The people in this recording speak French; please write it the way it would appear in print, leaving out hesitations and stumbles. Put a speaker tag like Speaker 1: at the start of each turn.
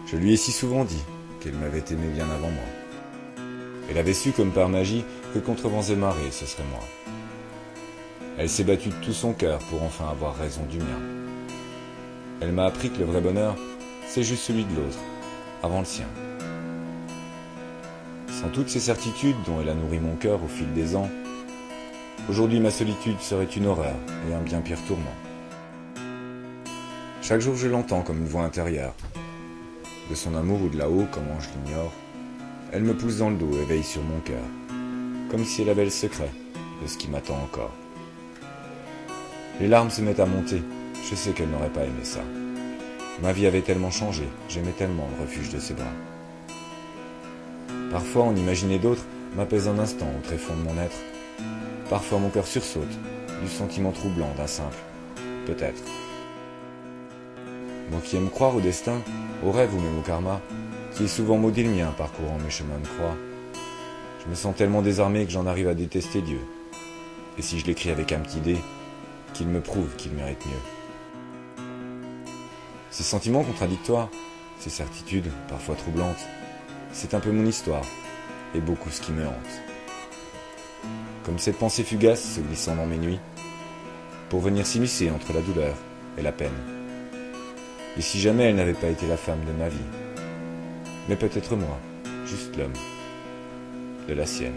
Speaker 1: Je lui ai si souvent dit qu'elle m'avait aimé bien avant moi. Elle avait su comme par magie que contre vents et marées, ce serait moi. Elle s'est battue de tout son cœur pour enfin avoir raison du mien. Elle m'a appris que le vrai bonheur, c'est juste celui de l'autre, avant le sien. Sans toutes ces certitudes dont elle a nourri mon cœur au fil des ans, aujourd'hui ma solitude serait une horreur et un bien pire tourment. Chaque jour je l'entends comme une voix intérieure. De son amour ou de là-haut, comment je l'ignore, elle me pousse dans le dos et veille sur mon cœur, comme si elle avait le secret de ce qui m'attend encore. Les larmes se mettent à monter, je sais qu'elle n'aurait pas aimé ça. Ma vie avait tellement changé, j'aimais tellement le refuge de ses bras. Parfois en imaginer d'autres m'apaise un instant au tréfonds de mon être. Parfois mon cœur sursaute, du sentiment troublant d'un simple « peut-être ». Moi qui aime croire au destin, au rêve ou même au karma, qui est souvent maudit le mien parcourant mes chemins de croix, je me sens tellement désarmé que j'en arrive à détester Dieu. Et si je l'écris avec un petit dé, qu'il me prouve qu'il mérite mieux. Ces sentiments contradictoires, ces certitudes parfois troublantes, c'est un peu mon histoire, et beaucoup ce qui me hante. Comme cette pensée fugace se glissant dans mes nuits, pour venir s'immiscer entre la douleur et la peine. Et si jamais elle n'avait pas été la femme de ma vie, mais peut-être moi, juste l'homme de la sienne.